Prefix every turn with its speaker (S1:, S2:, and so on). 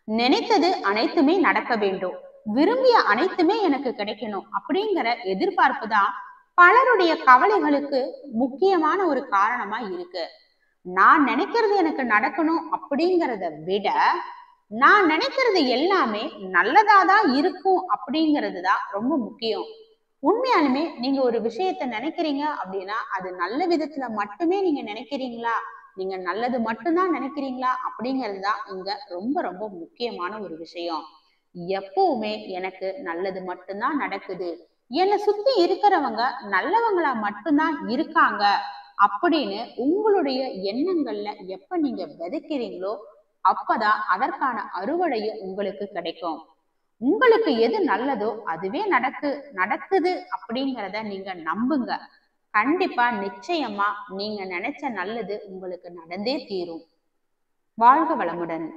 S1: நினைத்தது அனைத்துமே நடக்க வேண்டும், விரும்பிய அனைத்துமே எனக்கு கிடைக்கணும் அப்படிங்கிற எதிர்பார்ப்பு தான் பலருடைய கவலைகளுக்கு முக்கியமான ஒரு காரணமா இருக்கு. நான் நினைக்கிறது எனக்கு நடக்கணும் அப்படிங்கிறத விட நான் நினைக்கிறது எல்லாமே நல்லதாதான் இருக்கும் அப்படிங்கிறது தான் ரொம்ப முக்கியம். உண்மையாலுமே நீங்க ஒரு விஷயத்த நினைக்கிறீங்க அப்படின்னா அது நல்ல விதத்துல மட்டுமே நீங்க நினைக்கிறீங்களா, நீங்க நல்லது மட்டும்தான் நினைக்கிறீங்களா அப்படிங்கிறது தான் இங்க ரொம்ப ரொம்ப முக்கியமான ஒரு விஷயம். எப்பவுமே எனக்கு நல்லது மட்டும்தான் நடக்குது, என்னை சுத்தி இருக்கிறவங்க நல்லவங்களா மட்டும்தான் இருக்காங்க அப்படின்னு உங்களுடைய எண்ணங்கள்ல எப்ப நீங்க விதைக்கிறீங்களோ அப்பதான் அதற்கான அறுவடையும் உங்களுக்கு கிடைக்கும். உங்களுக்கு எது நல்லதோ அதுவே நடக்குது அப்படிங்கிறத நீங்க நம்புங்க. கண்டிப்பா நிச்சயமா நீங்க நினைச்ச நல்லது உங்களுக்கு நடந்தே தீரும். வாழ்க வளமுடன்.